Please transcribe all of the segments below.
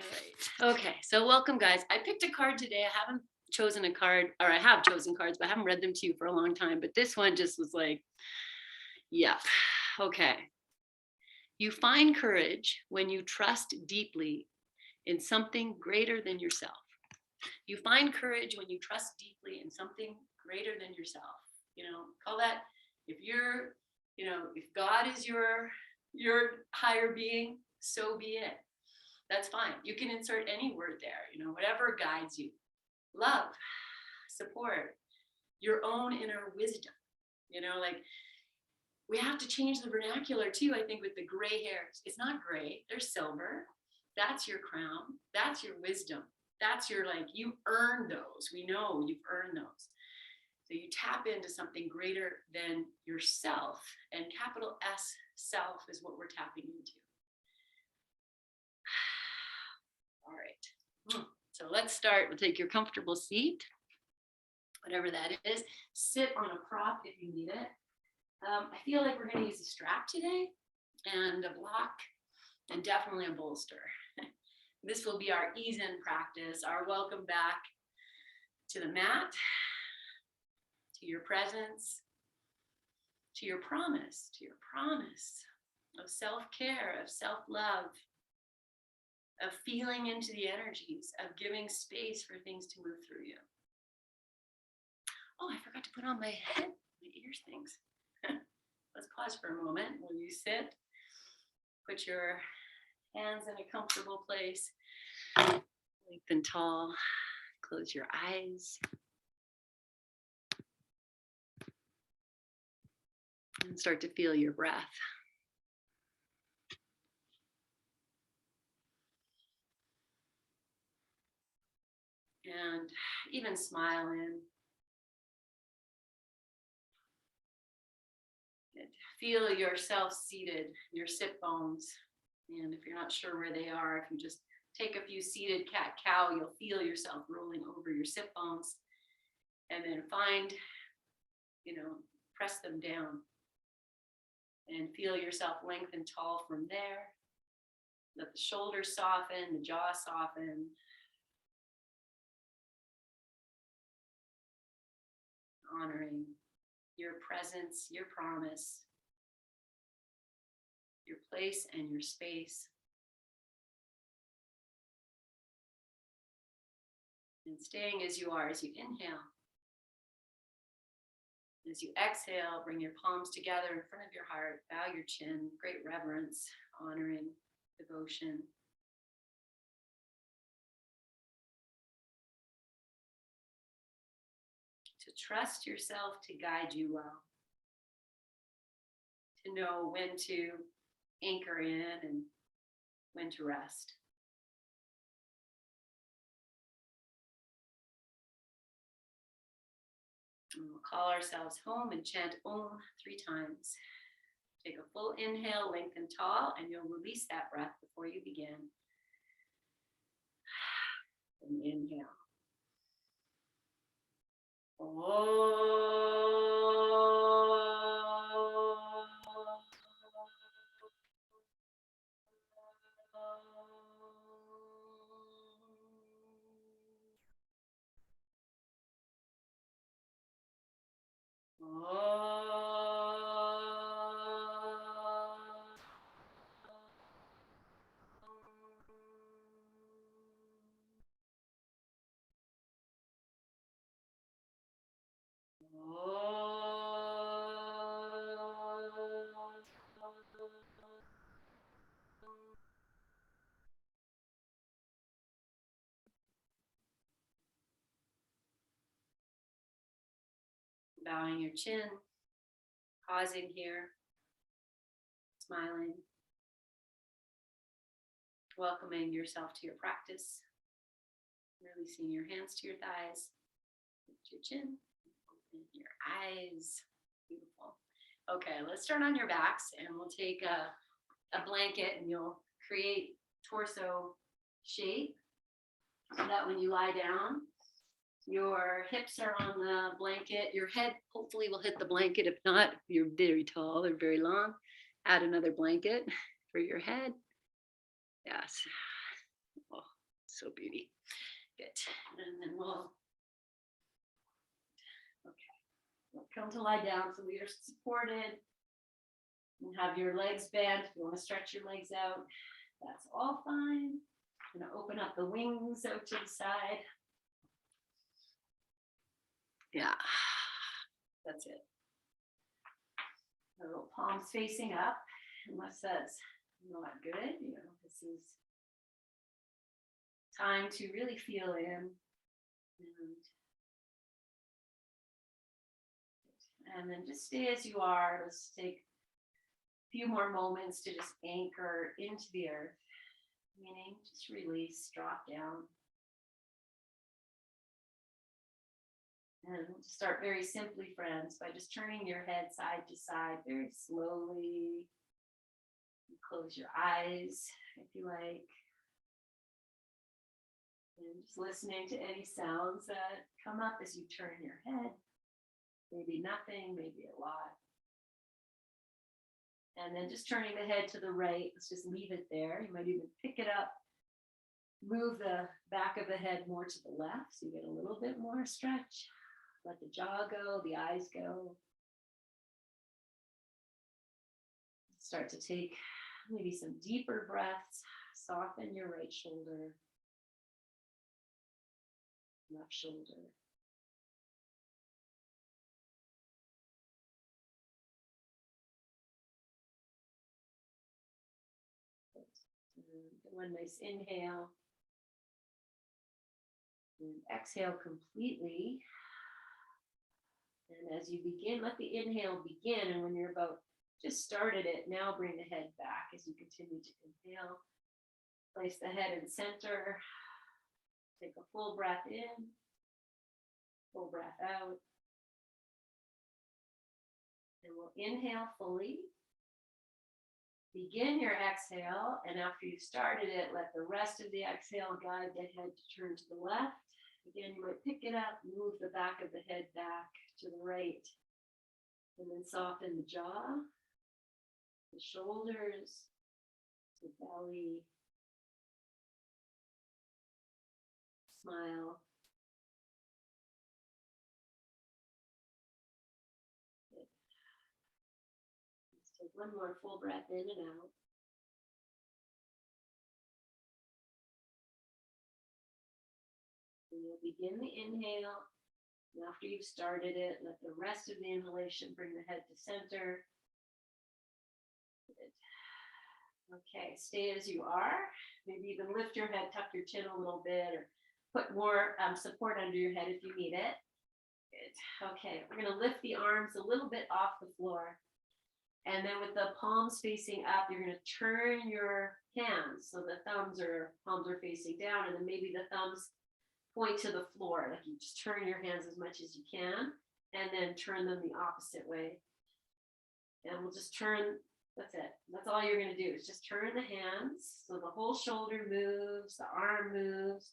All right. Okay. So welcome, guys. I picked a card today. I haven't chosen a card, or I have chosen cards, but I haven't read them to you for a long time. But this one just was like, yeah. Okay. You find courage when you trust deeply in something greater than yourself. You find courage when you trust deeply in something greater than yourself. Call that, if you're, if God is your higher being, so be it. That's fine. You can insert any word there, whatever guides you. Love, support, your own inner wisdom. Like, we have to change the vernacular too, I think, with the gray hairs. It's not gray, they're silver. That's your crown. That's your wisdom. That's your, like, you earn those. We know you've earned those. So you tap into something greater than yourself, and capital S, self, is what we're tapping into. All right. So let's start. We'll take your comfortable seat, whatever that is. Sit on a prop if you need it. I feel like we're going to use a strap today, and a block, and definitely a bolster. This will be our ease-in practice, our welcome back to the mat, to your presence, to your promise of self-care, of self-love, of feeling into the energies, of giving space for things to move through you. Oh, I forgot to put on my ear things. Let's pause for a moment. Will you sit? Put your hands in a comfortable place. Lengthen tall. Close your eyes. And start to feel your breath. And even smile in. And feel yourself seated, your sit bones. And if you're not sure where they are, if you just take a few seated cat-cow, you'll feel yourself rolling over your sit bones. And then find, press them down. And feel yourself lengthen tall from there. Let the shoulders soften, the jaw soften. Honoring your presence, your promise, your place and your space. And staying as you are as you inhale. As you exhale, bring your palms together in front of your heart, bow your chin, great reverence, honoring, devotion. To trust yourself to guide you well. To know when to anchor in and when to rest. And we'll call ourselves home and chant Om 3 times. Take a full inhale, lengthen tall, and you'll release that breath before you begin. And inhale. Bowing your chin, pausing here, smiling, welcoming yourself to your practice, releasing your hands to your thighs, lift your chin, open your eyes. Beautiful. Okay, let's start on your backs, and we'll take a blanket, and you'll create torso shape so that when you lie down, your hips are on the blanket. Your head hopefully will hit the blanket. If not, if you're very tall or very long, add another blanket for your head. Yes. Oh, so beauty. Good. And then we'll come to lie down so we are supported. And have your legs bent. If you want to stretch your legs out, that's all fine. I'm going to open up the wings out to the side. Yeah, that's it. The little palms facing up, unless that's not good. You know, this is time to really feel in. And then just stay as you are. Let's take a few more moments to just anchor into the earth, meaning just release, drop down. And we'll start very simply, friends, by just turning your head side to side very slowly. Close your eyes if you like. And just listening to any sounds that come up as you turn your head. Maybe nothing, maybe a lot. And then just turning the head to the right, let's just leave it there. You might even pick it up, move the back of the head more to the left so you get a little bit more stretch. Let the jaw go, the eyes go. Start to take maybe some deeper breaths. Soften your right shoulder, left shoulder. One nice inhale. And exhale completely. And as you begin, let the inhale begin. And when you're about just started it, now bring the head back as you continue to inhale. Place the head in center. Take a full breath in, full breath out. And we'll inhale fully. Begin your exhale, and after you've started it, let the rest of the exhale guide the head to turn to the left. Again, you might pick it up, move the back of the head back to the right, and then soften the jaw, the shoulders, the belly. Smile. Good. Let's take one more full breath in and out. And you'll begin the inhale. And after you've started it, let the rest of the inhalation bring the head to center. Good. Okay, stay as you are. Maybe even lift your head, tuck your chin a little bit, or put more support under your head if you need it. Good. Okay, we're going to lift the arms a little bit off the floor. And then with the palms facing up, you're going to turn your hands. So the palms are facing down, and then maybe the thumbs point to the floor. Like you just turn your hands as much as you can, and then turn them the opposite way. And we'll just turn, that's it. That's all you're going to do is just turn the hands. So the whole shoulder moves, the arm moves.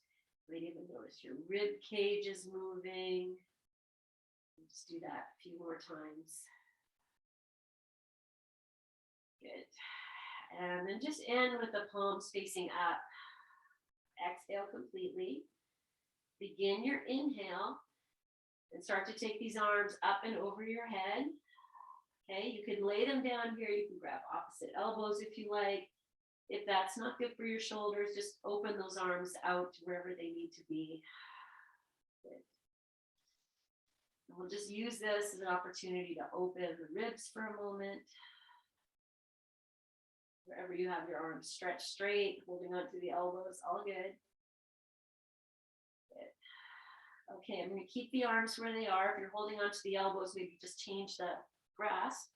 You might even notice your rib cage is moving. Just do that a few more times. Good. And then just end with the palms facing up. Exhale completely. Begin your inhale and start to take these arms up and over your head. Okay, you can lay them down here. You can grab opposite elbows if you like. If that's not good for your shoulders, just open those arms out to wherever they need to be. Good. And we'll just use this as an opportunity to open the ribs for a moment. Wherever you have your arms stretched straight, holding on to the elbows, all good. Good. Okay, I'm going to keep the arms where they are. If you're holding on to the elbows, maybe just change the grasp.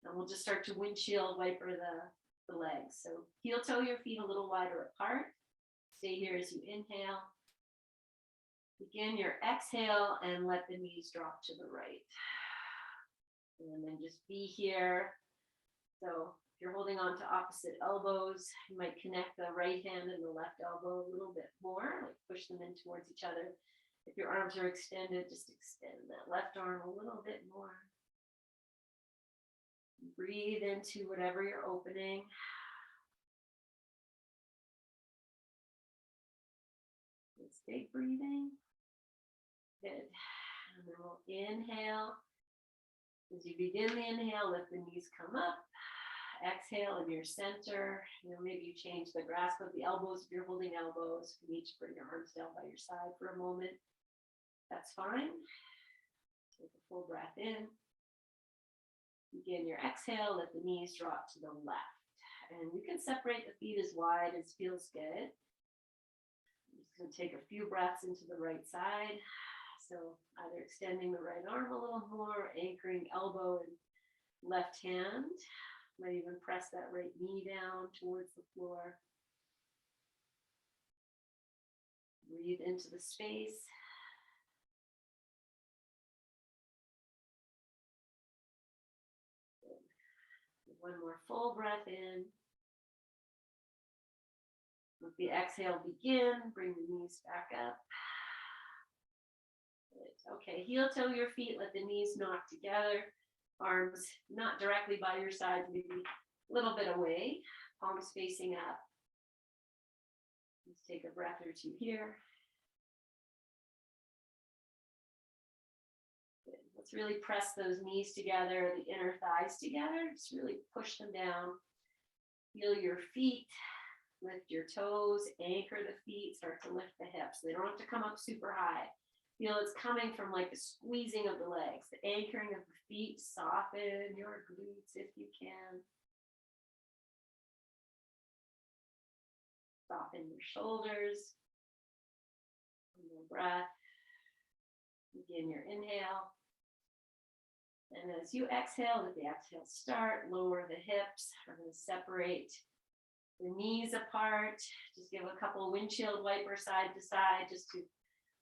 And we'll just start to windshield wiper the legs. So heel toe your feet a little wider apart. Stay here as you inhale. Begin your exhale and let the knees drop to the right. And then just be here. So if you're holding on to opposite elbows, you might connect the right hand and the left elbow a little bit more, like push them in towards each other. If your arms are extended, just extend that left arm a little bit more. Breathe into whatever you're opening. big breathing. Good. And then we'll inhale. As you begin the inhale, let the knees come up. Exhale in your center. Maybe you change the grasp of the elbows if you're holding elbows. You need to bring your arms down by your side for a moment. That's fine. Take a full breath in. Begin your exhale. Let the knees drop to the left. And you can separate the feet as wide as feels good. I'm just going to take a few breaths into the right side. So either extending the right arm a little more, anchoring elbow and left hand. Might even press that right knee down towards the floor. Breathe into the space. One more full breath in. With the exhale begin, bring the knees back up. Good. Okay, heel toe your feet, let the knees knock together. Arms not directly by your side, maybe a little bit away. Palms facing up. Let's take a breath or two here. Good. Let's really press those knees together, the inner thighs together. Just really push them down. Feel your feet. Lift your toes, anchor the feet, start to lift the hips. They don't have to come up super high. Feel it's coming from like the squeezing of the legs, the anchoring of the feet. Soften your glutes if you can. Soften your shoulders. One more breath. Begin your inhale. And as you exhale, let the exhale start. Lower the hips. We're going to separate the knees apart. Just give a couple windshield wiper side to side just to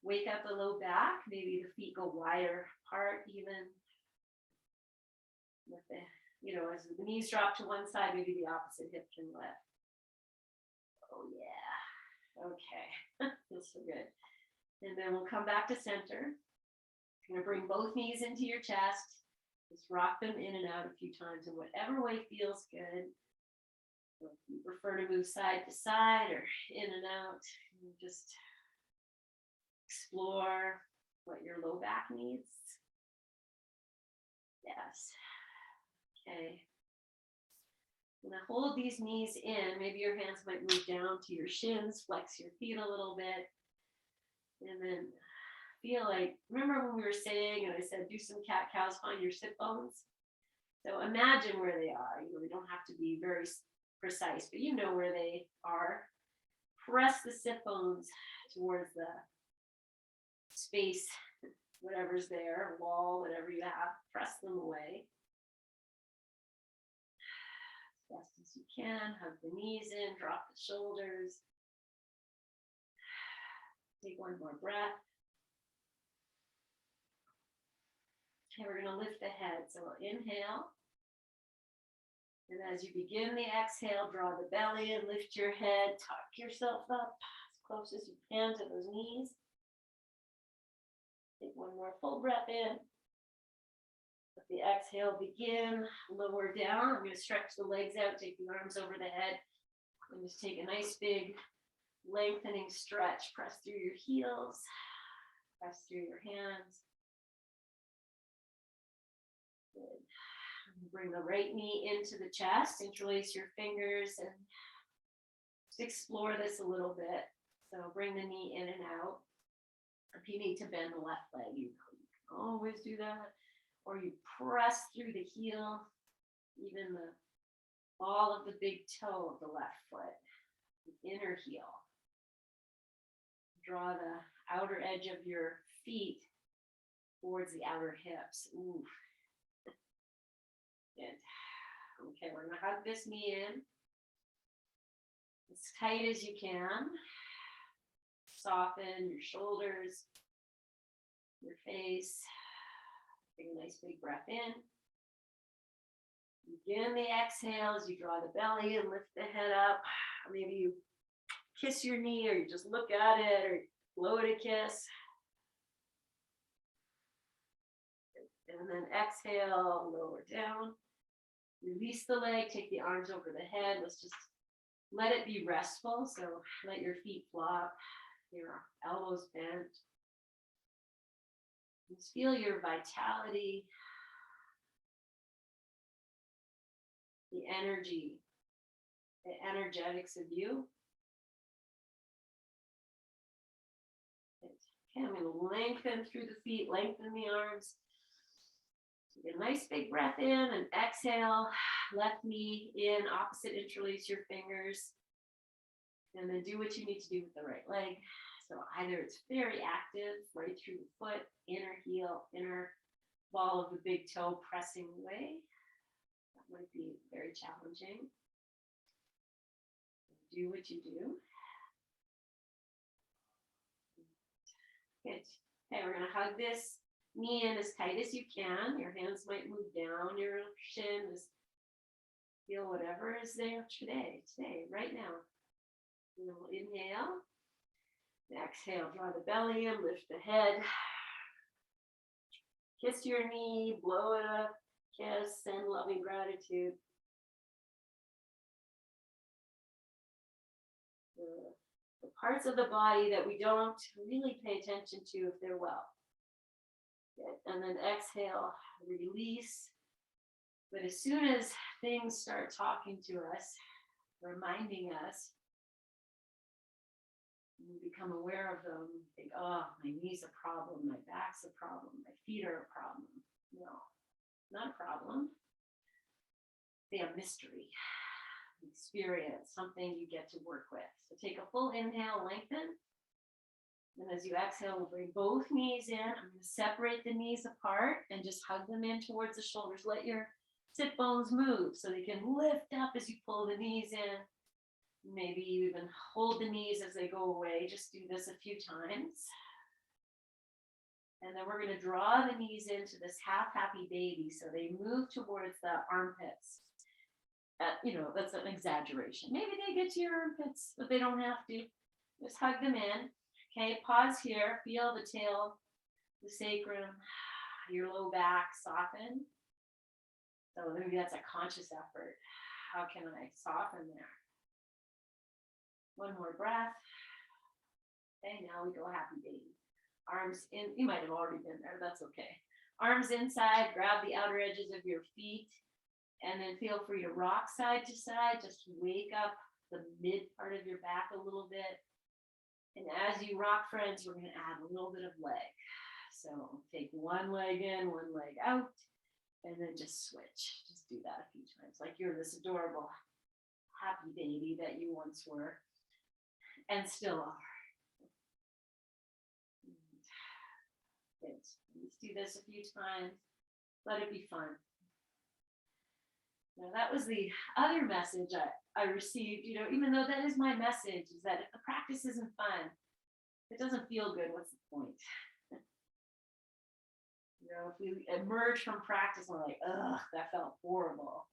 wake up the low back. Maybe the feet go wider apart even. With the, as the knees drop to one side, maybe the opposite hip can lift. Oh yeah. Okay. Feels so good. And then we'll come back to center. You're going to bring both knees into your chest. Just rock them in and out a few times in whatever way feels good. So if you prefer to move side to side or in and out, just explore what your low back needs. Yes. Okay. I'm going to hold these knees in. Maybe your hands might move down to your shins, flex your feet a little bit. And then feel like, remember when we were saying, and I said, do some cat cows, find your sit bones. So imagine where they are. They don't have to be very precise, but you know where they are. Press the sit bones towards the space, whatever's there, wall, whatever you have, press them away. As fast as you can, hug the knees in, drop the shoulders. Take one more breath. Okay, we're going to lift the head. So we'll inhale. And as you begin the exhale, draw the belly in, lift your head, tuck yourself up as close as you can to those knees. Take one more full breath in. Let the exhale begin, lower down. I'm going to stretch the legs out, take the arms over the head, and just take a nice big lengthening stretch. Press through your heels, press through your hands. Good. Bring the right knee into the chest, interlace your fingers, and just explore this a little bit. So bring the knee in and out. If you need to bend the left leg, you can always do that. Or you press through the heel, even the ball of the big toe of the left foot, the inner heel. Draw the outer edge of your feet towards the outer hips. Ooh. Good. Okay, we're going to hug this knee in as tight as you can. Soften your shoulders, your face. Take a nice big breath in. Begin the exhale as you draw the belly and lift the head up. Or maybe you kiss your knee, or you just look at it, or blow it a kiss. And then exhale, lower down. Release the leg, take the arms over the head. Let's just let it be restful. So let your feet flop. your elbows bent. Just feel your vitality, the energy, the energetics of you. Okay, I'm going to lengthen through the feet, lengthen the arms. Take a nice big breath in and exhale. Left knee in, opposite interlace your fingers. And then do what you need to do with the right leg. So either it's very active, right through the foot, inner heel, inner ball of the big toe pressing away. That might be very challenging. Do what you do. Good. Okay, we're going to hug this knee in as tight as you can. Your hands might move down your shin. Just feel whatever is there today, right now. And we'll inhale. Exhale, draw the belly in, lift the head. Kiss your knee, blow it up, kiss, send loving gratitude. The parts of the body that we don't really pay attention to if they're well. Good. And then exhale, release. But as soon as things start talking to us, reminding us, we become aware of them, think, oh, my knee's a problem, my back's a problem, my feet are a problem. No, not a problem. They're a mystery, experience, something you get to work with. So take a full inhale, lengthen. And as you exhale, we'll bring both knees in. I'm going to separate the knees apart and just hug them in towards the shoulders. Let your sit bones move so they can lift up as you pull the knees in. Maybe you even hold the knees as they go away. Just do this a few times. And then we're going to draw the knees into this half happy baby so they move towards the armpits. That's an exaggeration. Maybe they get to your armpits, but they don't have to. Just hug them in. Okay, pause here. Feel the tail, the sacrum, your low back soften. So maybe that's a conscious effort. How can I soften there? One more breath. Okay, now we go happy baby. Arms in, you might have already been there, that's okay. Arms inside, grab the outer edges of your feet, and then feel free to rock side to side. Just wake up the mid part of your back a little bit. And as you rock, friends, we're going to add a little bit of leg. So take one leg in, one leg out, and then just switch. Just do that a few times, like you're this adorable, happy baby that you once were. And still are. Good. Let's do this a few times. Let it be fun. Now that was the other message I received, even though that is my message, is that if the practice isn't fun, it doesn't feel good, what's the point? If we emerge from practice and we're like, ugh, that felt horrible,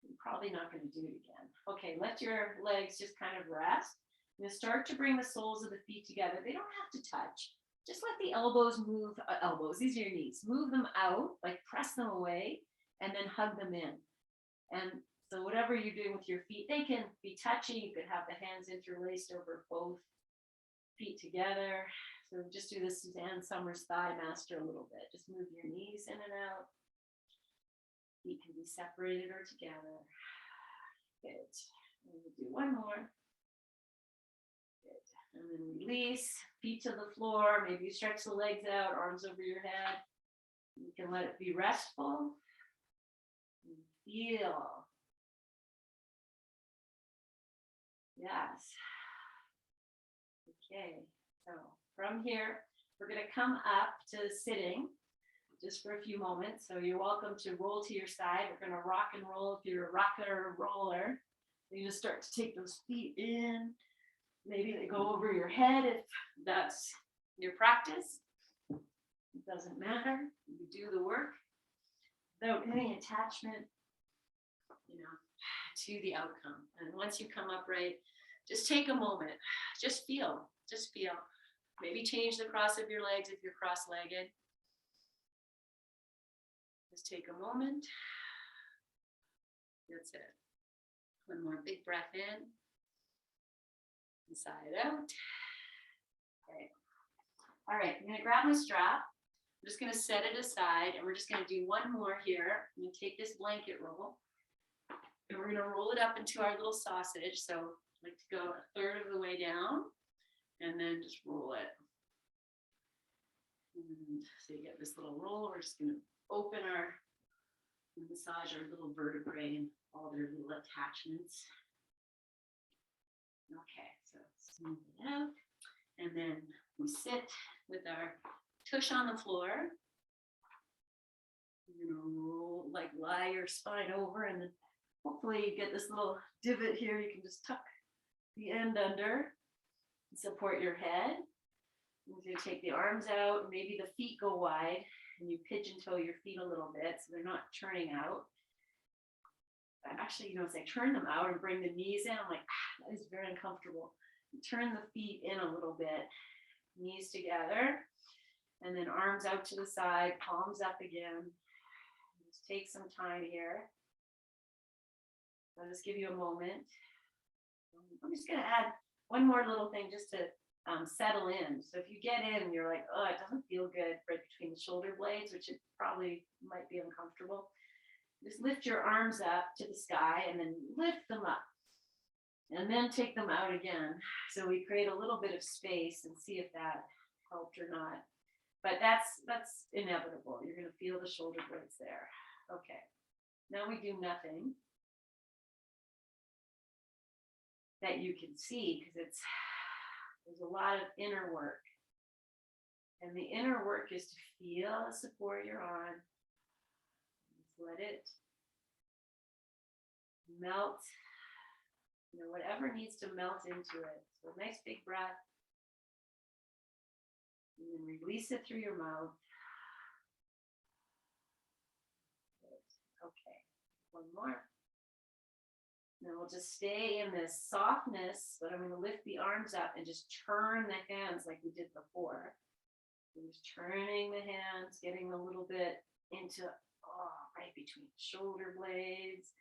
you're probably not going to do it again. Okay, let your legs just kind of rest. You'll start to bring the soles of the feet together. They don't have to touch. Just let the elbows move, these are your knees. Move them out, like press them away, and then hug them in. And so whatever you're doing with your feet, they can be touching. You could have the hands interlaced over both feet together. So just do this Suzanne Summers thigh master a little bit. Just move your knees in and out. Feet can be separated or together. Good. And we'll do one more. Good. And then release, feet to the floor. Maybe you stretch the legs out, arms over your head. You can let it be restful. And feel. Yes. Okay. So from here, we're going to come up to sitting just for a few moments. So you're welcome to roll to your side. We're going to rock and roll if you're a rocker or roller. You just start to take those feet in. Maybe they go over your head if that's your practice. It doesn't matter. You do the work without any attachment, to the outcome. And once you come upright, just take a moment. Just feel. Just feel. Maybe change the cross of your legs if you're cross-legged. Just take a moment. That's it. One more big breath in. Inside out. All right, I'm gonna grab my strap. I'm just gonna set it aside and we're just gonna do one more here. I'm gonna take this blanket roll and we're gonna roll it up into our little sausage. So I like to go a third of the way down and then just roll it. And so you get this little roll. We're just gonna open our, massage our little vertebrae and all their little attachments. Okay, so smooth it out. And then we sit with our tush on the floor. You're gonna roll, like lie your spine over, and then hopefully you get this little divot here. You can just tuck the end under and support your head. You're gonna take the arms out, maybe the feet go wide, and you pigeon toe your feet a little bit so they're not turning out. Actually, as I turn them out and bring the knees in, I'm like, that is very uncomfortable. Turn the feet in a little bit, knees together, and then arms out to the side, palms up again. Just take some time here. I'll just give you a moment. I'm just going to add one more little thing just to settle in. So if you get in and you're like, oh, it doesn't feel good right between the shoulder blades, which it probably might be uncomfortable, just lift your arms up to the sky and then lift them up. And then take them out again. So we create a little bit of space and see if that helped or not. But that's inevitable. You're going to feel the shoulder blades there. Okay. Now we do nothing that you can see because there's a lot of inner work. And the inner work is to feel the support you're on. Just let it melt. Whatever needs to melt into it. So a nice big breath. And then release it through your mouth. Good. Okay. One more. Now we'll just stay in this softness, but I'm going to lift the arms up and just turn the hands like we did before. I'm just turning the hands, getting a little bit into, right between the shoulder blades.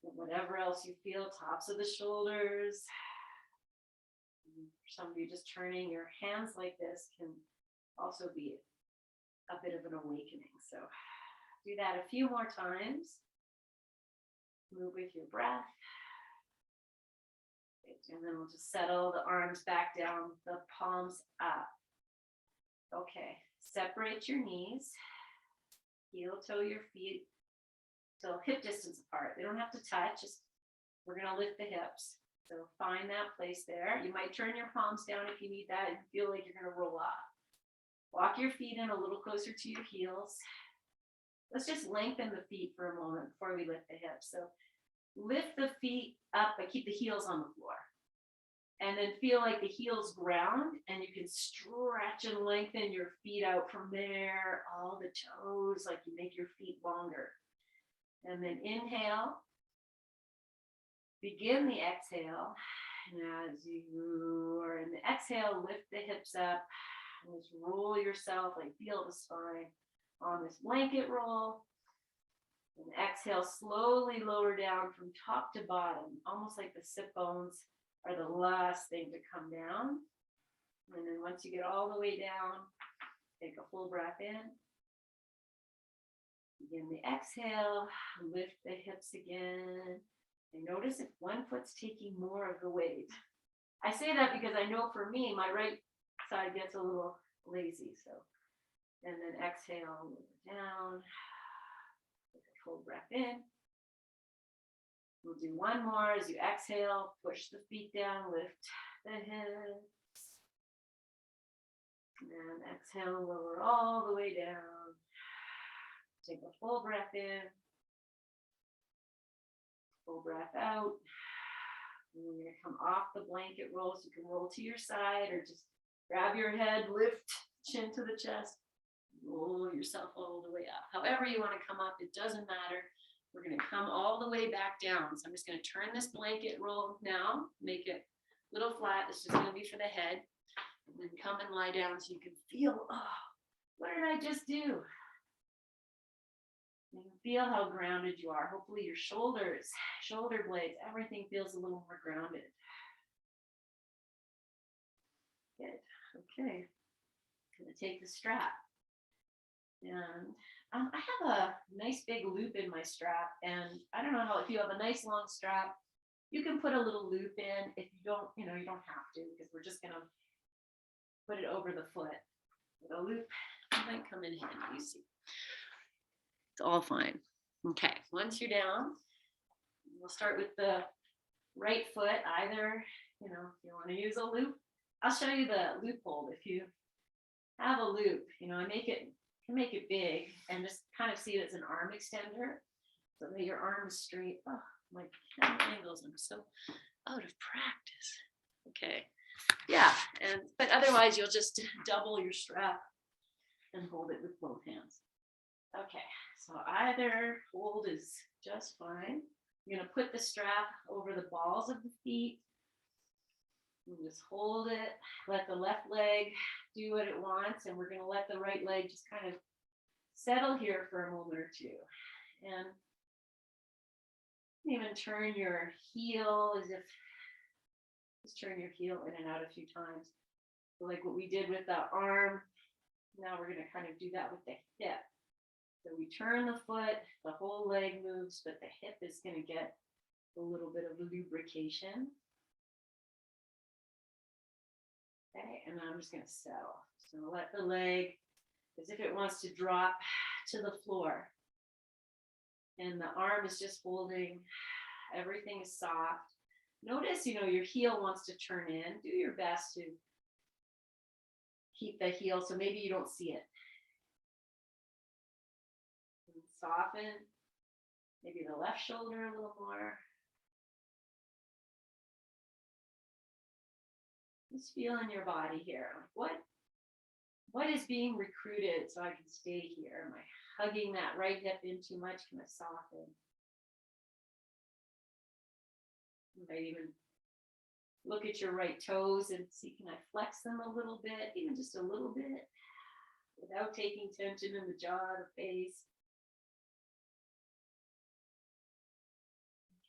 Whatever else you feel, tops of the shoulders. For some of you, just turning your hands like this can also be a bit of an awakening. So do that a few more times. Move with your breath. And then we'll just settle the arms back down, the palms up. Okay, separate your knees. Heel toe your feet. So hip distance apart. They don't have to touch. We're going to lift the hips. So find that place there. You might turn your palms down if you need that and feel like you're going to roll off. Walk your feet in a little closer to your heels. Let's just lengthen the feet for a moment before we lift the hips. So lift the feet up, but keep the heels on the floor. And then feel like the heels ground, and you can stretch and lengthen your feet out from there, all the toes, like you make your feet longer. And then inhale, begin the exhale, and as you are in the exhale, lift the hips up, and just roll yourself, like feel the spine on this blanket roll, and exhale, slowly lower down from top to bottom, almost like the sit bones are the last thing to come down. And then once you get all the way down, take a full breath in. Begin the exhale, lift the hips again, and notice if one foot's taking more of the weight. I say that because I know for me, my right side gets a little lazy. So, and then exhale, move it down, take a full breath in. We'll do one more as you exhale, push the feet down, lift the hips. And then exhale, lower all the way down. Take a full breath in, full breath out. And then you're going to come off the blanket roll, so you can roll to your side or just grab your head, lift chin to the chest, roll yourself all the way up. However you want to come up, it doesn't matter. We're going to come all the way back down. So I'm just going to turn this blanket roll now, make it a little flat. It's just going to be for the head. And then come and lie down so you can feel, what did I just do? You can feel how grounded you are. Hopefully your shoulders, shoulder blades, everything feels a little more grounded. Good. Okay. I'm going to take the strap. And I have a nice big loop in my strap. And I don't know how, if you have a nice long strap, you can put a little loop in. If you don't, you don't have to, because we're just going to put it over the foot. The loop might come in handy, you see. It's all fine. Okay, once you're down, we'll start with the right foot. Either, if you want to use a loop, I'll show you the loop hold. If you have a loop, I can make it big and just kind of see it as an arm extender so that your arm is straight. Oh, my camera angles, I'm so out of practice. Okay, yeah, but otherwise you'll just double your strap and hold it with both hands. Okay, so either hold is just fine. You're gonna put the strap over the balls of the feet. And just hold it, let the left leg do what it wants, and we're gonna let the right leg just kind of settle here for a moment or two. And even turn your heel just turn your heel in and out a few times. So like what we did with the arm, now we're gonna kind of do that with the hip. So we turn the foot, the whole leg moves, but the hip is gonna get a little bit of lubrication. Okay, and I'm just gonna settle. So let the leg, as if it wants to drop to the floor. And the arm is just holding, everything is soft. Notice, your heel wants to turn in. Do your best to keep the heel so maybe you don't see it. And soften, maybe the left shoulder a little more. Just feel in your body here. What is being recruited so I can stay here? Am I hugging that right hip in too much? Can I soften? You might even look at your right toes and see, can I flex them a little bit, even just a little bit, without taking tension in the jaw or the face.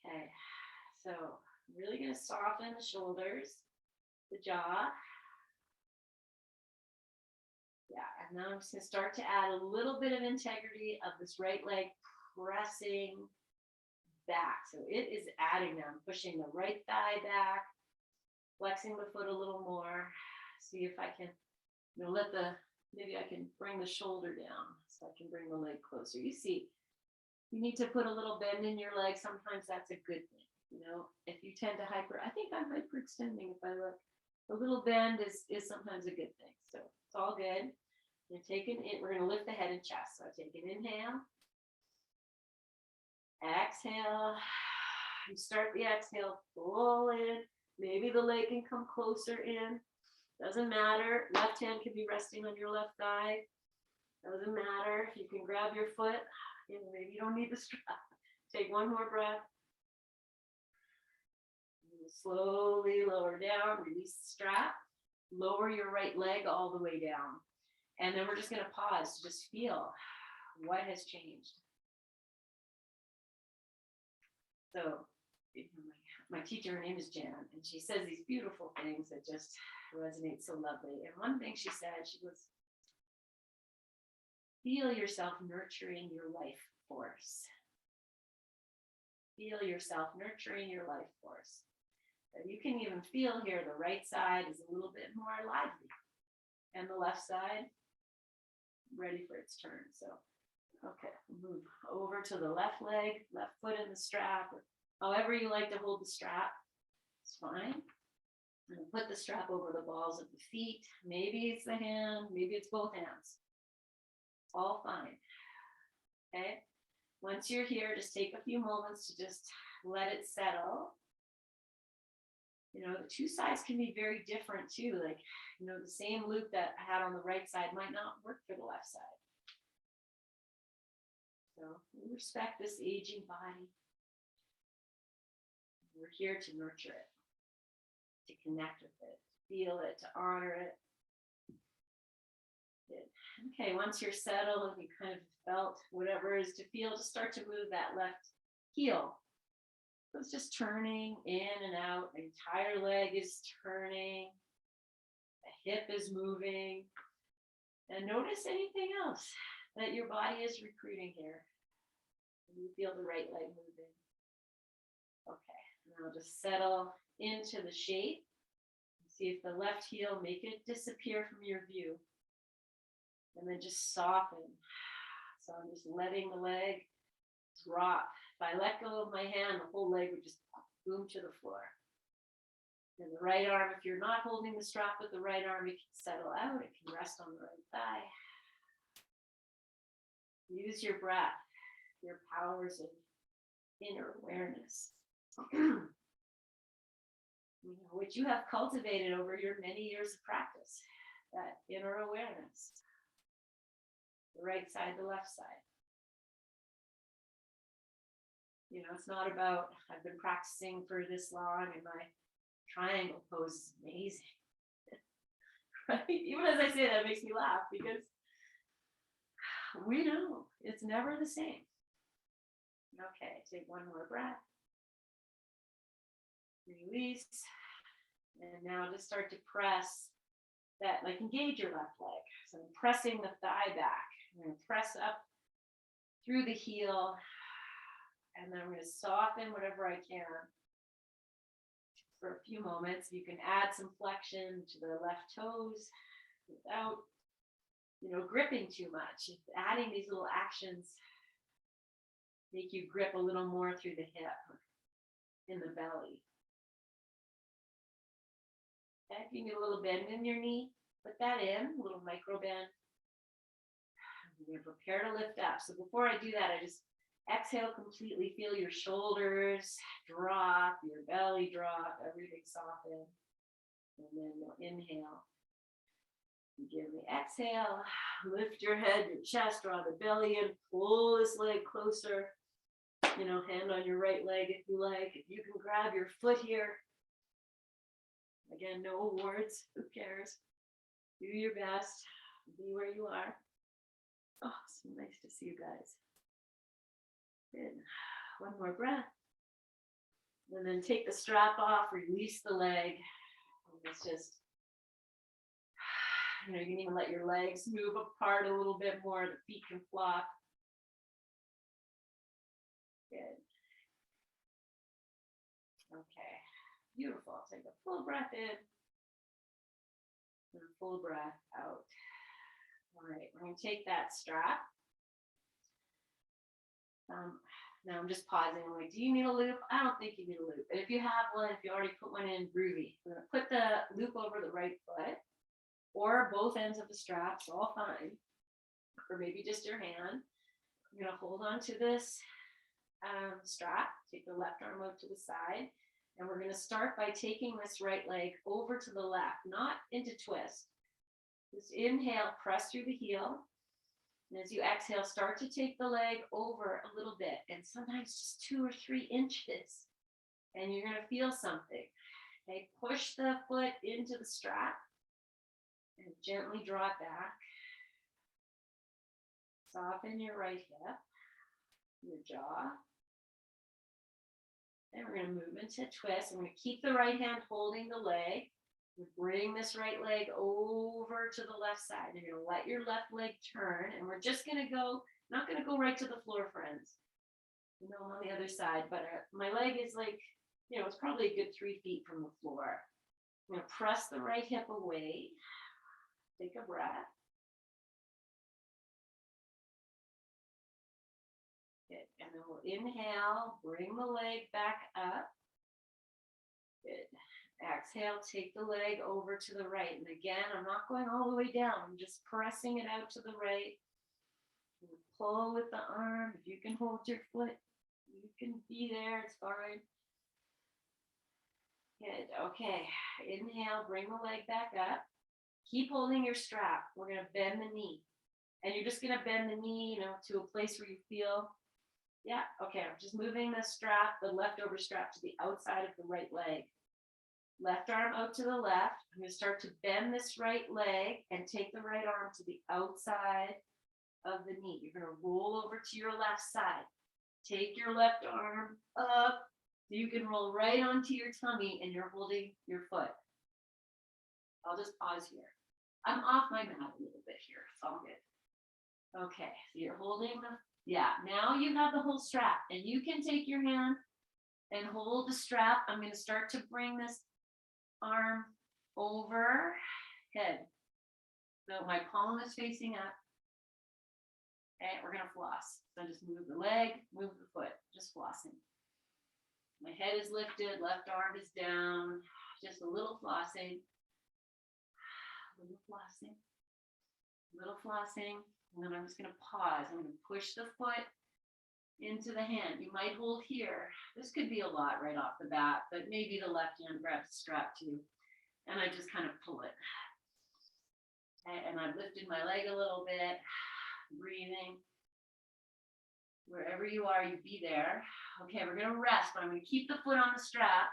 Okay, so I'm really going to soften the shoulders, the jaw. Yeah, and now I'm just going to start to add a little bit of integrity of this right leg pressing back. So it is adding now, pushing the right thigh back, flexing the foot a little more. See if I can, maybe I can bring the shoulder down so I can bring the leg closer. You see, you need to put a little bend in your leg. Sometimes that's a good thing. If you tend to I think I'm hyperextending if I look. A little bend is sometimes a good thing. So it's all good. We're going to lift the head and chest. So I take an inhale. Exhale. You start the exhale, pull in. Maybe the leg can come closer in. Doesn't matter. Left hand can be resting on your left thigh. Doesn't matter. You can grab your foot. Maybe you don't need the strap. Take one more breath. Slowly lower down, release the strap, lower your right leg all the way down. And then we're just going to pause to just feel what has changed. So my teacher, her name is Jan, and she says these beautiful things that just resonate so lovely. And one thing she said, she goes, feel yourself nurturing your life force. Feel yourself nurturing your life force. You can even feel here the right side is a little bit more lively and the left side ready for its turn. So, okay, move over to the left leg, left foot in the strap, or however you like to hold the strap. It's fine. And put the strap over the balls of the feet. Maybe it's the hand, maybe it's both hands. All fine. Okay. Once you're here, just take a few moments to just let it settle. The two sides can be very different too. Like, the same loop that I had on the right side might not work for the left side. So we respect this aging body. We're here to nurture it, to connect with it, to feel it, to honor it. Good. Okay, once you're settled and you kind of felt whatever is to feel, just start to move that left heel. So it's just turning in and out. The entire leg is turning. The hip is moving. And notice anything else that your body is recruiting here. You feel the right leg moving. Okay, now just settle into the shape. See if the left heel, make it disappear from your view. And then just soften. So I'm just letting the leg drop. If I let go of my hand, the whole leg would just boom to the floor. And the right arm, if you're not holding the strap with the right arm, it can settle out. It can rest on the right thigh. Use your breath, your powers of inner awareness, which you have cultivated over your many years of practice, that inner awareness. The right side, the left side. It's not about, I've been practicing for this long and my triangle pose is amazing. Right? Even as I say that, it makes me laugh because we know it's never the same. Okay, take one more breath. Release. And now just start to press that, like engage your left leg. So I'm pressing the thigh back. I'm going to press up through the heel. And then I'm going to soften whatever I can for a few moments. You can add some flexion to the left toes without, gripping too much. Adding these little actions make you grip a little more through the hip, in the belly. Okay, if you need a little bend in your knee, put that in, a little micro bend. I'm going to prepare to lift up. So before I do that, I just exhale completely. Feel your shoulders drop, your belly drop, everything soften. And then you'll inhale. You give the exhale, lift your head, your chest, draw the belly in, pull this leg closer. Hand on your right leg if you like. If you can grab your foot here. Again, no awards, who cares? Do your best, be where you are. Oh, so nice to see you guys. Good. One more breath. And then take the strap off, release the leg. And it's just, you can even let your legs move apart a little bit more. The feet can flop. Good. Okay. Beautiful. Take a full breath in and a full breath out. All right. We're going to take that strap. Now I'm just pausing. I'm like, do you need a loop? I don't think you need a loop. But if you have one, if you already put one in, groovy. I'm going to put the loop over the right foot or both ends of the straps, all fine. Or maybe just your hand. I'm going to hold on to this strap. Take the left arm out to the side. And we're going to start by taking this right leg over to the left, not into twist. Just inhale, press through the heel. And as you exhale, start to take the leg over a little bit, and sometimes just 2 or 3 inches. And you're going to feel something. Okay, push the foot into the strap and gently draw it back. Soften your right hip, your jaw. And we're going to move into twist. I'm going to keep the right hand holding the leg. Bring this right leg over to the left side. You're going to let your left leg turn, and we're just going to go, not going to go right to the floor, friends. I'm on the other side, but my leg is like, it's probably a good 3 feet from the floor. I'm going to press the right hip away. Take a breath. Good. And then we'll inhale, bring the leg back up. Good. Exhale, take the leg over to the right. And again, I'm not going all the way down. I'm just pressing it out to the right. Pull with the arm. If you can hold your foot, you can be there. It's fine. Good. Okay. Inhale, bring the leg back up. Keep holding your strap. We're going to bend the knee. And you're just going to bend the knee, to a place where you feel, yeah, okay, I'm just moving the strap, the leftover strap, to the outside of the right leg. Left arm out to the left. I'm going to start to bend this right leg and take the right arm to the outside of the knee. You're going to roll over to your left side. Take your left arm up. You can roll right onto your tummy and you're holding your foot. I'll just pause here. I'm off my mat a little bit here. it's all good. Okay, so you're holding the, yeah, now you have the whole strap, and you can take your hand and hold the strap. I'm going to start to bring this arm over head. So my palm is facing up. Okay, we're going to floss. So just move the leg, move the foot, just flossing. My head is lifted, left arm is down, just a little flossing. Little flossing, little flossing, and then I'm just going to pause. I'm going to push the foot into the hand. You might hold here. This could be a lot right off the bat, but maybe the left hand grabs the strap too. And I just kind of pull it. Okay, and I've lifted my leg a little bit, breathing. Wherever you are, you be there. Okay, we're going to rest, but I'm going to keep the foot on the strap.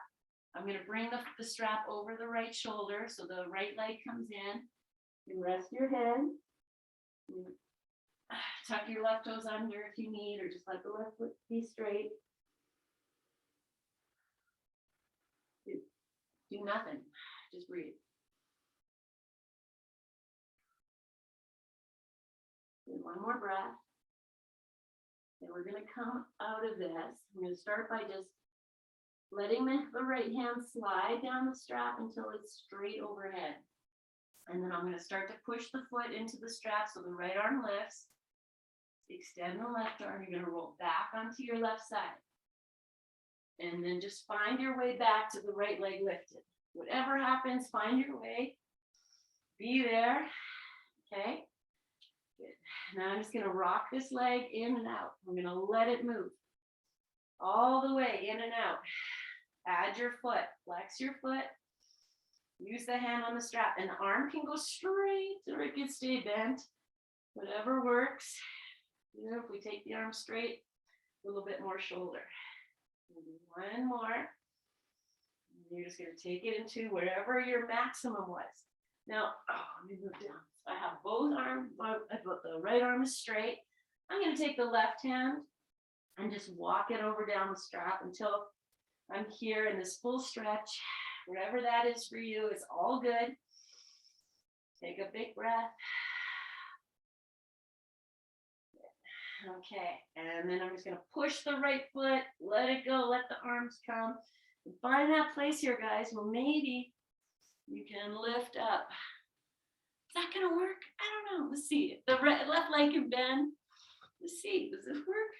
I'm going to bring the strap over the right shoulder so the right leg comes in. You rest your head. You tuck your left toes under if you need, or just let the left foot be straight. Do nothing. Just breathe. And one more breath. And we're going to come out of this. I'm going to start by just letting the right hand slide down the strap until it's straight overhead. And then I'm going to start to push the foot into the strap so the right arm lifts. Extend the left arm. You're going to roll back onto your left side. And then just find your way back to the right leg lifted. Whatever happens, find your way. Be there. Okay. Good. Now I'm just going to rock this leg in and out. I'm going to let it move all the way in and out. Add your foot, flex your foot, use the hand on the strap, and the arm can go straight or it can stay bent, whatever works. You know, if we take the arm straight, a little bit more shoulder. One more. You're just going to take it into wherever your maximum was. Now, let me move down. So I have both arms, the right arm is straight. I'm going to take the left hand and just walk it over down the strap until I'm here in this full stretch. Whatever that is for you is all good. Take a big breath. Okay, and then I'm just going to push the right foot, let it go, let the arms come. And find that place here, guys. Well, maybe you can lift up. Is that going to work? I don't know. Let's see. The left leg can bend. Let's see. Does this work?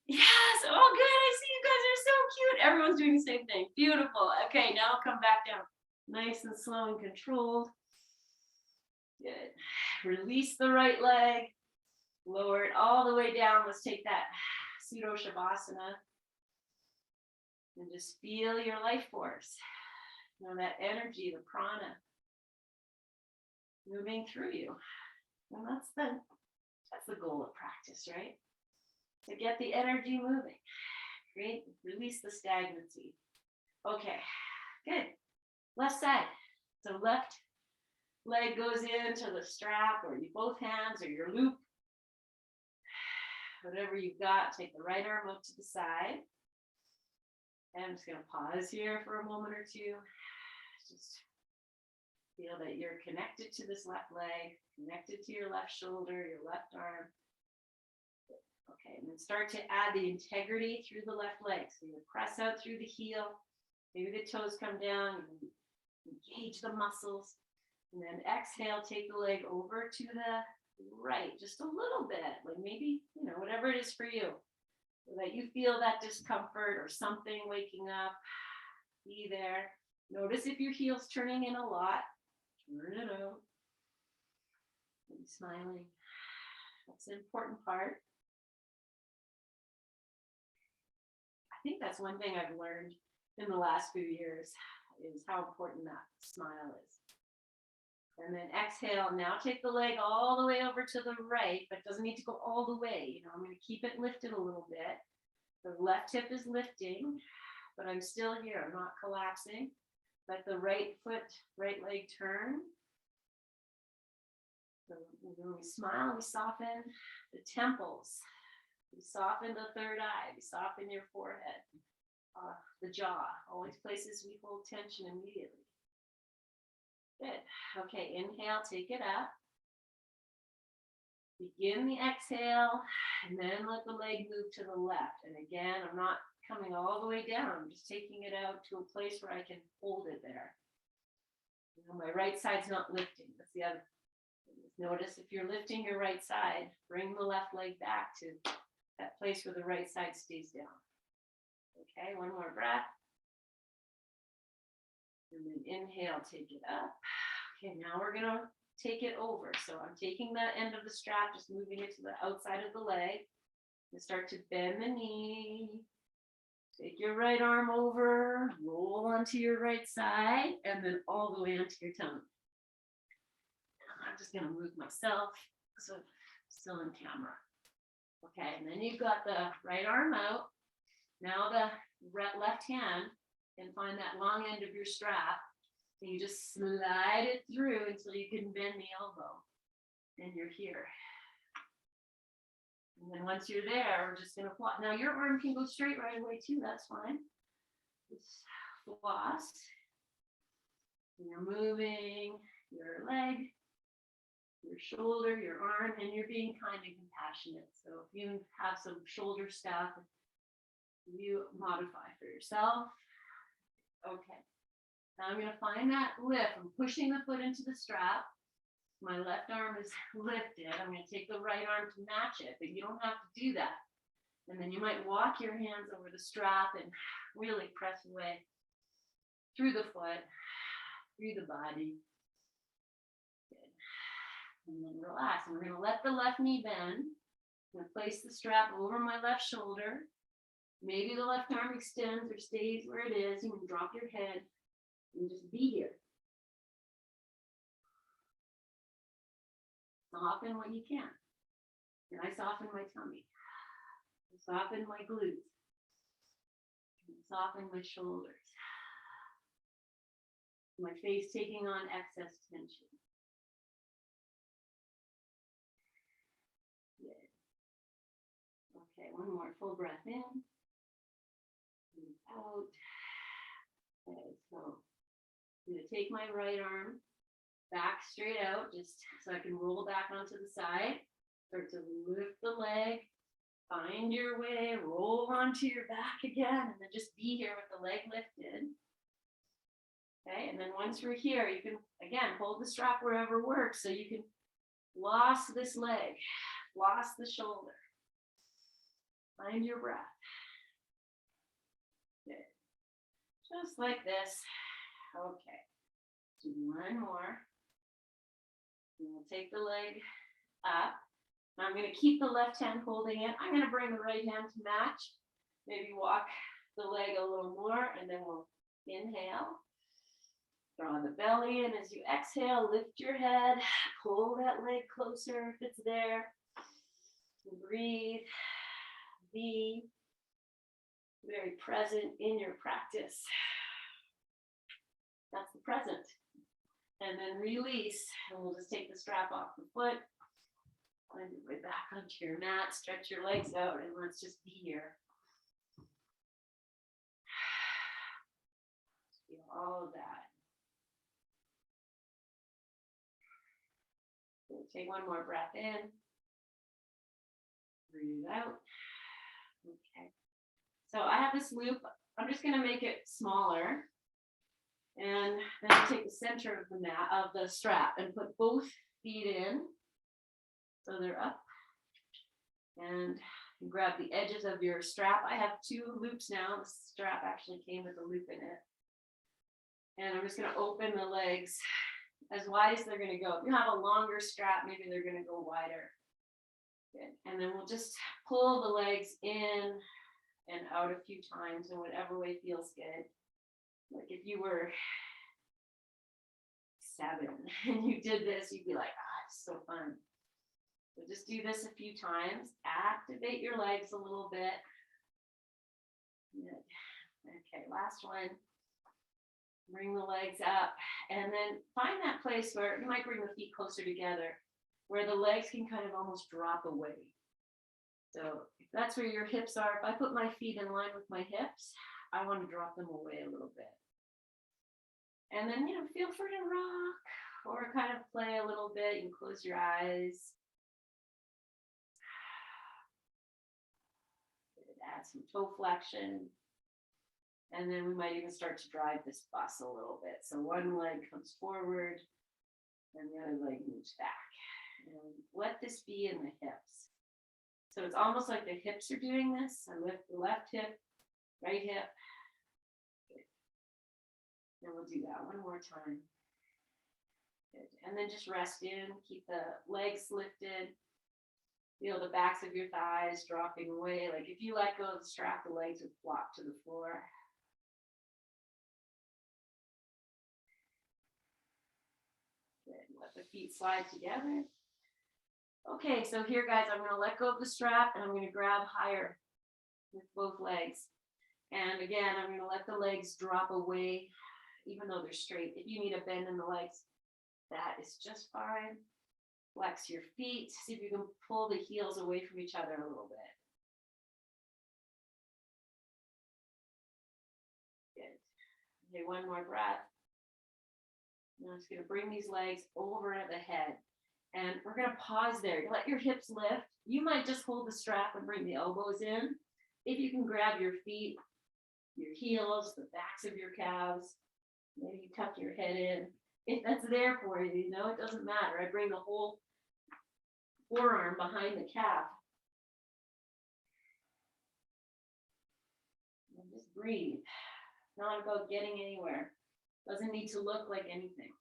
Yes. Oh, good. I see you guys are so cute. Everyone's doing the same thing. Beautiful. Okay, now I'll come back down. Nice and slow and controlled. Good. Release the right leg. Lower it all the way down. Let's take that pseudo shavasana. And just feel your life force. You know, that energy, the prana, moving through you. And that's the goal of practice, right? To get the energy moving. Release the stagnancy. Okay, good. Left side. So left leg goes into the strap, or both hands, or your loop. Whatever you've got, take the right arm up to the side. And I'm just going to pause here for a moment or two. Just feel that you're connected to this left leg, connected to your left shoulder, your left arm. Okay, and then start to add the integrity through the left leg. So you press out through the heel. Maybe the toes come down. You engage the muscles. And then exhale, take the leg over to the right, just a little bit. Like maybe, whatever it is for you. So that you feel that discomfort or something waking up. Be there. Notice if your heel's turning in a lot. Turn it out. And smiling. That's an important part. I think that's one thing I've learned in the last few years is how important that smile is. And then exhale. Now take the leg all the way over to the right, but it doesn't need to go all the way. I'm going to keep it lifted a little bit. The left hip is lifting, but I'm still here. I'm not collapsing. Let the right leg turn. So when we smile, we soften the temples. We soften the third eye. We soften your forehead, the jaw, always places we hold tension immediately. Good. Okay, inhale, take it up. Begin the exhale, and then let the leg move to the left. And again, I'm not coming all the way down. I'm just taking it out to a place where I can hold it there. You know, my right side's not lifting. That's the other. Notice if you're lifting your right side, bring the left leg back to that place where the right side stays down. Okay, one more breath. And then inhale, take it up. Okay, now we're gonna take it over. So I'm taking the end of the strap, just moving it to the outside of the leg. And start to bend the knee. Take your right arm over, roll onto your right side, and then all the way onto your tummy. I'm just gonna move myself, so still in camera. Okay, and then you've got the right arm out. Now the left hand can find that long end of your strap, and you just slide it through until you can bend the elbow, and you're here. And then once you're there, we're just gonna floss. Now your arm can go straight right away too, that's fine. Just floss. And you're moving your leg, your shoulder, your arm, and you're being kind and compassionate. So if you have some shoulder stuff, you modify for yourself. Okay. Now I'm gonna find that lift. I'm pushing the foot into the strap. My left arm is lifted. I'm going to take the right arm to match it, but you don't have to do that. And then you might walk your hands over the strap and really press away through the foot, through the body. Good. And then relax. And we're going to let the left knee bend. I'm going to place the strap over my left shoulder. Maybe the left arm extends or stays where it is. You can drop your head and just be here. Soften what you can. And I soften my tummy. I soften my glutes. I soften my shoulders. My face taking on excess tension. Good. Okay, one more full breath in. And out. Okay, so I'm going to take my right arm back straight out, just so I can roll back onto the side. Start to lift the leg, find your way, roll onto your back again, and then just be here with the leg lifted. Okay, and then once we're here, you can, again, hold the strap wherever works, so you can floss this leg, floss the shoulder. Find your breath. Good. Just like this. Okay, do one more. We'll take the leg up. I'm going to keep the left hand holding it. I'm going to bring the right hand to match. Maybe walk the leg a little more, and then we'll inhale. Draw the belly in as you exhale. Lift your head. Pull that leg closer if it's there. Breathe. Be very present in your practice. That's the present. And then release, and we'll just take the strap off the foot, find your way back onto your mat, stretch your legs out, and let's just be here. Feel all of that. We'll take one more breath in. Breathe out. Okay. So I have this loop. I'm just going to make it smaller. And then I'll take the center of the mat, of the strap, and put both feet in. So they're up. And you grab the edges of your strap. I have 2 loops now. The strap actually came with a loop in it. And I'm just going to open the legs as wide as they're going to go. If you have a longer strap, maybe they're going to go wider. Good. And then we'll just pull the legs in and out a few times in whatever way feels good. Like if you were 7 and you did this, you'd be like, it's so fun. So just do this a few times. Activate your legs a little bit. Good. Okay, last one. Bring the legs up, and then find that place where you might bring the feet closer together, where the legs can kind of almost drop away. So if that's where your hips are, if I put my feet in line with my hips, I want to drop them away a little bit. And then, feel free to rock or kind of play a little bit. You can close your eyes. Add some toe flexion. And then we might even start to drive this bus a little bit. So one leg comes forward and the other leg moves back. And let this be in the hips. So it's almost like the hips are doing this. I lift the left hip, right hip. Good. And we'll do that one more time. Good. And then just rest in, keep the legs lifted. Feel the backs of your thighs dropping away. Like if you let go of the strap, the legs would flop to the floor. Good. Let the feet slide together. Okay, so here, guys, I'm going to let go of the strap and I'm going to grab higher with both legs. And again, I'm going to let the legs drop away, even though they're straight. If you need a bend in the legs, that is just fine. Flex your feet. See if you can pull the heels away from each other a little bit. Good. Okay, one more breath. I'm just going to bring these legs over the head. And we're going to pause there. Let your hips lift. You might just hold the strap and bring the elbows in. If you can grab your feet, your heels, the backs of your calves, maybe you tuck your head in. If that's there for you, it doesn't matter. I bring the whole forearm behind the calf. And just breathe. It's not about getting anywhere. Doesn't need to look like anything.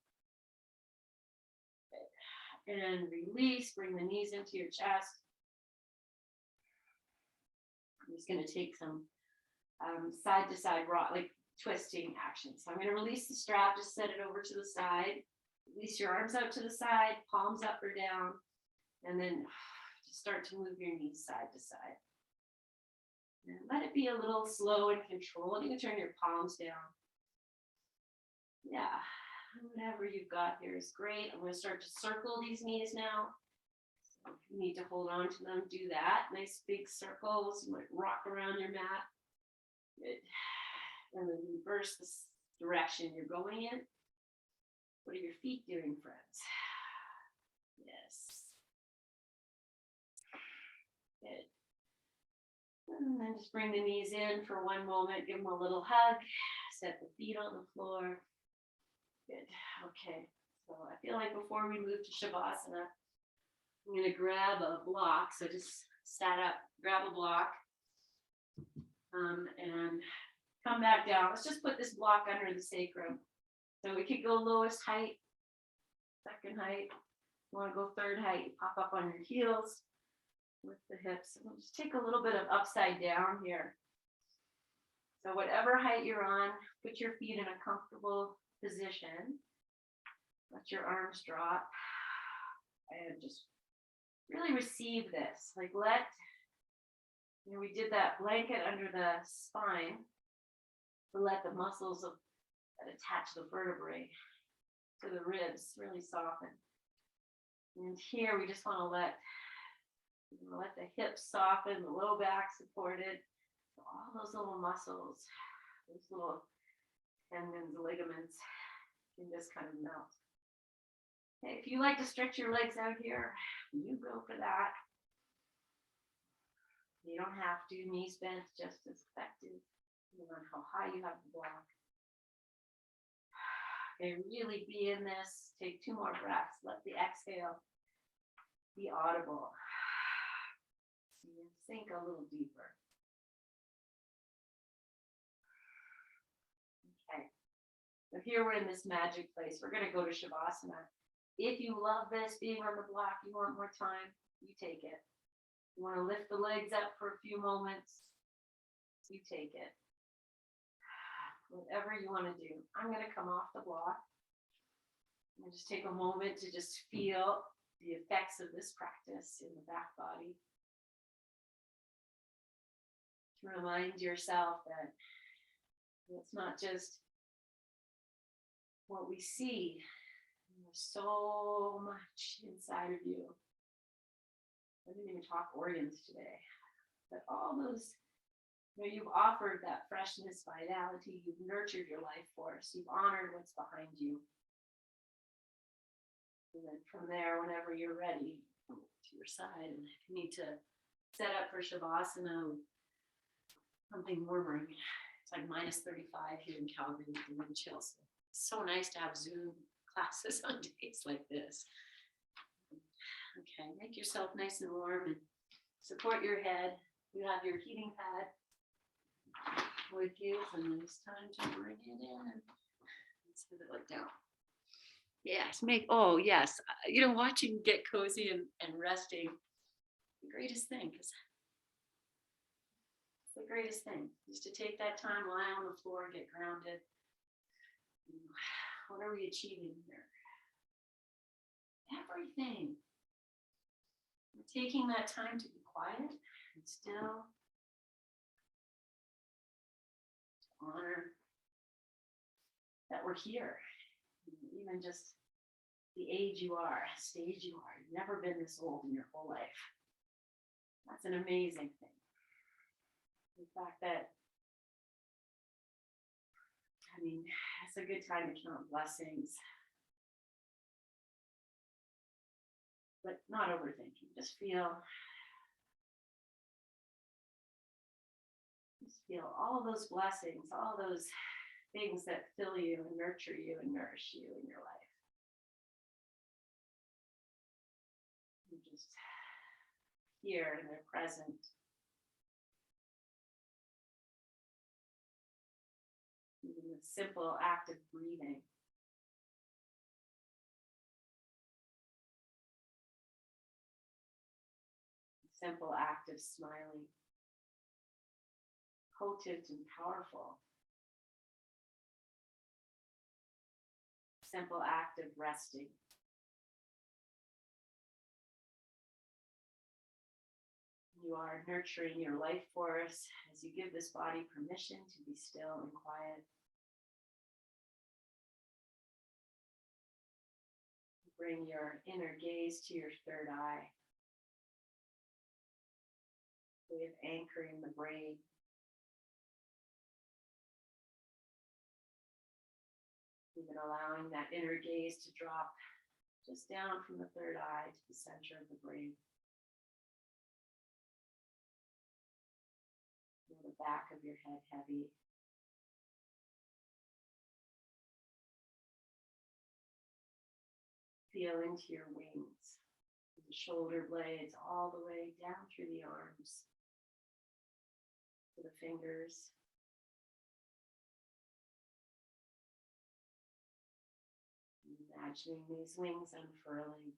And release, bring the knees into your chest. I'm just going to take some side to side rock, like twisting action. So I'm going to release the strap, just set it over to the side. Release your arms out to the side, palms up or down, and then just start to move your knees side to side. And let it be a little slow and controlled. You can turn your palms down. Yeah. Whatever you've got here is great. I'm going to start to circle these knees now. So if you need to hold on to them, do that. Nice big circles. You might rock around your mat. Good. And then reverse this direction you're going in. What are your feet doing, friends? Yes. Good. And then just bring the knees in for one moment. Give them a little hug. Set the feet on the floor. Good. Okay. So I feel like before we move to Shavasana, I'm going to grab a block. So just stand up, grab a block, and come back down. Let's just put this block under the sacrum. So we could go lowest height, second height. You want to go third height, you pop up on your heels with the hips. And we'll just take a little bit of upside down here. So whatever height you're on, put your feet in a comfortable position. Let your arms drop and just really receive this. Like we did that blanket under the spine to let the muscles that attach the vertebrae to the ribs really soften. And here we just want to let the hips soften, the low back supported. So all those little muscles, those little tendons, ligaments can just kind of melt. Okay, if you like to stretch your legs out here, you go for that. You don't have to. Knees bent, just as effective, depending on how high you have the block. Okay, really be in this. Take 2 more breaths. Let the exhale be audible. Sink a little deeper. Okay. So here we're in this magic place. We're going to go to Shavasana. If you love this, being on the block, you want more time, you take it. You want to lift the legs up for a few moments, you take it. Whatever you want to do. I'm going to come off the block and just take a moment to just feel the effects of this practice in the back body. To remind yourself that it's not just what we see. There's so much inside of you. I didn't even talk organs today, but all those You've offered that freshness, vitality, you've nurtured your life force, you've honored what's behind you. And then from there, whenever you're ready, to your side, and if you need to set up for Shavasana, something warmer. It's like minus 35 here in Calgary with the wind chill. So it's so nice to have Zoom classes on days like this. Okay, make yourself nice and warm and support your head. You have your heating pad with you, and it's time to bring it in. Let's put it like down. Yes, yes. Watching get cozy and resting, the greatest thing, because it's the greatest thing is to take that time, lie on the floor, get grounded. What are we achieving here? Everything. We're taking that time to be quiet and still, to honor that we're here. Even just the age you are, stage you are. You've never been this old in your whole life. That's an amazing thing. The fact that, it's a good time to count blessings, but not overthinking. Just feel all those blessings, all those things that fill you and nurture you and nourish you in your life. You're just here and they're present. Even the simple act of breathing. The simple act of smiling. Potent and powerful. Simple act of resting. You are nurturing your life force as you give this body permission to be still and quiet. Bring your inner gaze to your third eye. Way of anchoring the brain. Even allowing that inner gaze to drop just down from the third eye to the center of the brain. Feel the back of your head heavy. Feel into your wings, the shoulder blades all the way down through the arms, to the fingers. Imagining these wings unfurling,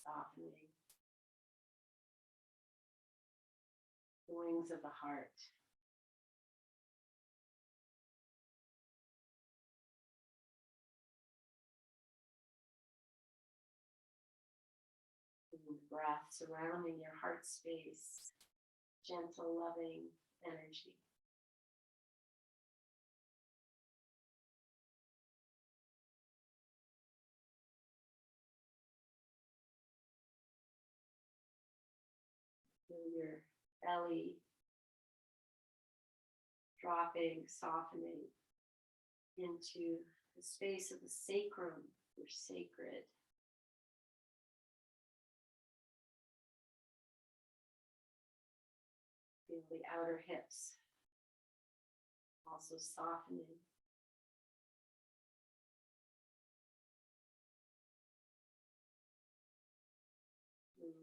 softening. The wings of the heart. And the breath surrounding your heart space, gentle, loving energy. Feel your belly dropping, softening into the space of the sacrum, your sacred. Feel the outer hips also softening.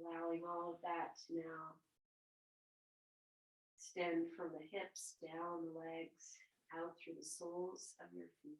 Allowing all of that to now extend from the hips, down the legs, out through the soles of your feet.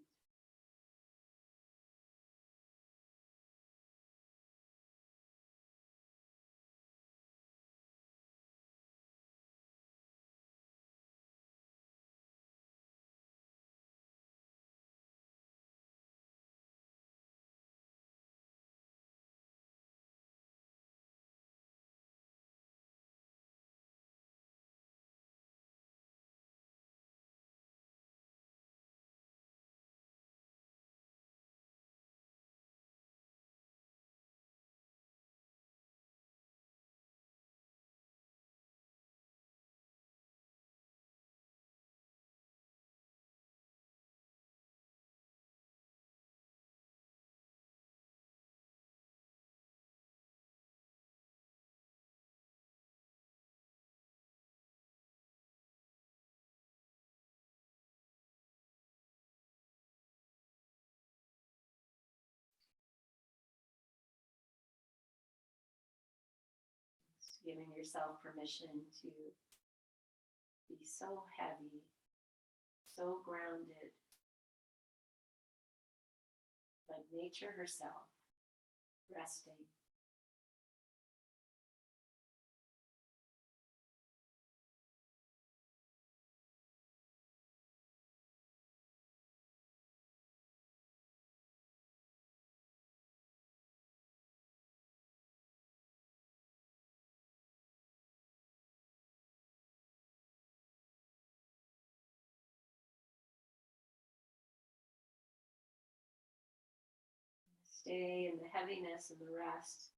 giving yourself permission to be so heavy, so grounded, like nature herself, resting. Stay in the heaviness and the rest.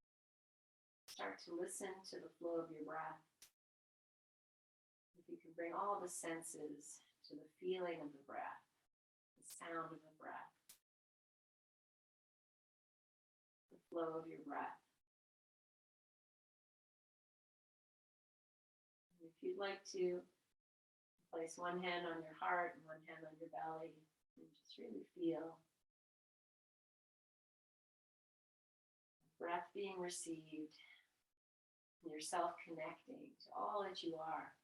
Start to listen to the flow of your breath. If you can bring all the senses to the feeling of the breath, the sound of the breath, the flow of your breath. And if you'd like to, place one hand on your heart and one hand on your belly and just really feel breath being received, and yourself connecting to all that you are.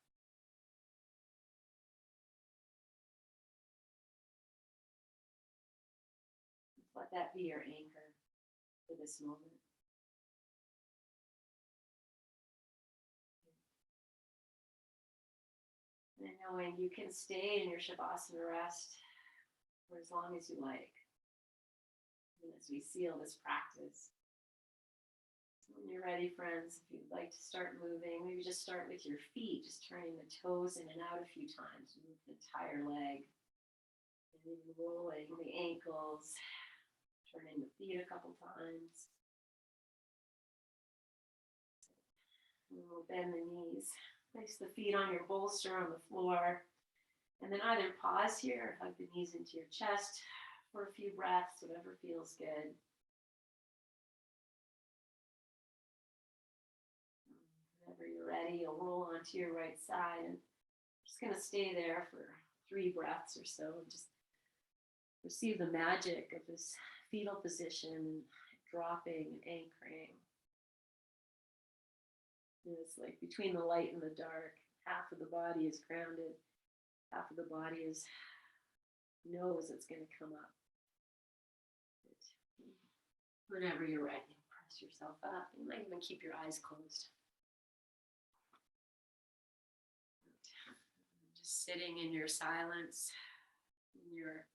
Let that be your anchor for this moment. And knowing you can stay in your Shavasana rest for as long as you like. And as we seal this practice, when you're ready, friends, if you'd like to start moving, maybe just start with your feet, just turning the toes in and out a few times, move the entire leg, and then rolling the ankles, turning the feet a couple times. And we'll bend the knees, place the feet on your bolster on the floor, and then either pause here or hug the knees into your chest for a few breaths, whatever feels good. Whenever you're ready, you'll roll onto your right side and just going to stay there for 3 breaths or so. Just receive the magic of this fetal position, dropping and anchoring. And it's like between the light and the dark, half of the body is grounded, half of the body knows it's going to come up. Whenever you're ready, press yourself up. You might even keep your eyes closed. Just sitting in your silence, in your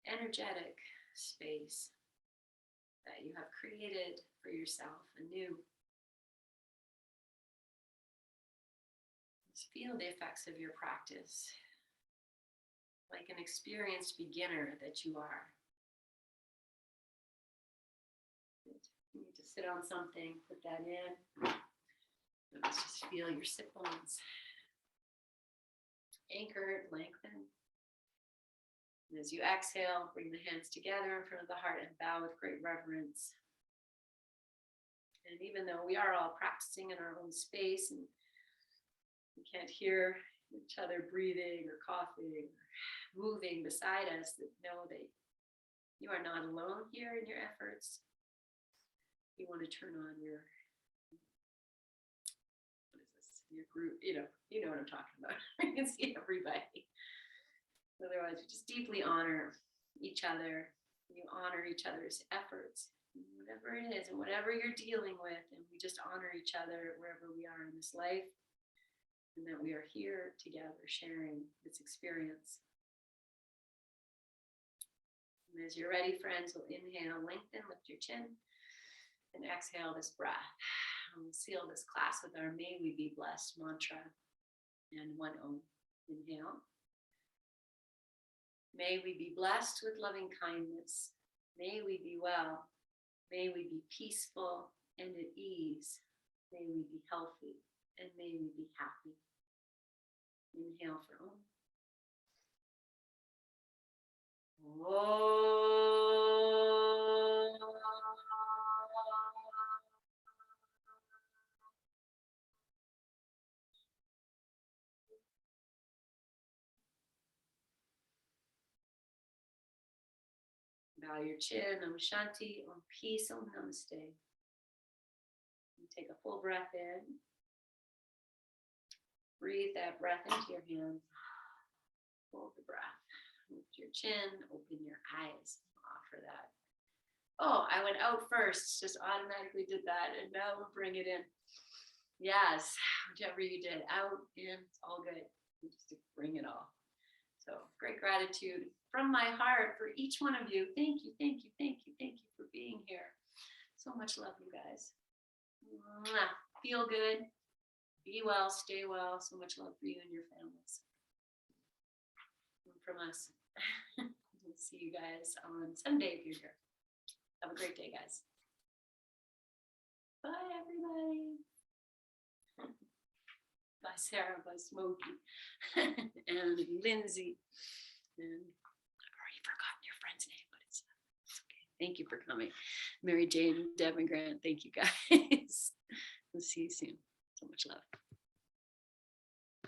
energetic space that you have created for yourself anew. Just feel the effects of your practice, like an experienced beginner that you are. You need to sit on something, put that in. Let's just feel your sit bones. Anchored, lengthen. And as you exhale, bring the hands together in front of the heart and bow with great reverence. And even though we are all practicing in our own space and we can't hear each other breathing or coughing or moving beside us, that know that you are not alone here in your efforts. You want to turn on your, what is this, your group, you know what I'm talking about. You can see everybody. Otherwise, we just deeply honor each other. You honor each other's efforts, whatever it is, and whatever you're dealing with, and we just honor each other wherever we are in this life, and that we are here together sharing this experience. And as you're ready, friends, we'll inhale, lengthen, lift your chin, and exhale this breath. And we'll seal this class with our May We Be Blessed mantra and 1 Om. Inhale. May we be blessed with loving kindness. May we be well. May we be peaceful and at ease. May we be healthy and may we be happy. Inhale for Om. Bow your chin, Om Shanti, Om Peace, Om Namaste. And Take a full breath in. Breathe that breath into your hands. Hold the breath. Lift your chin, open your eyes. Offer that. Oh, I went out first, just automatically did that. And now we'll bring it in. Yes, whichever you did, out, in, it's all good. Just to bring it all. So great gratitude from my heart for each one of you. Thank you, thank you, thank you, thank you for being here. So much love, you guys. Mwah. Feel good. Be well, stay well. So much love for you and your families. And from us. We'll see you guys on Sunday if you're here. Have a great day, guys. Bye, everybody. Bye, Sarah. Bye, Smokey. And Lindsay. And I've already forgotten your friend's name, but it's okay. Thank you for coming. Mary Jane, Devin Grant. Thank you, guys. We'll see you soon. So much love.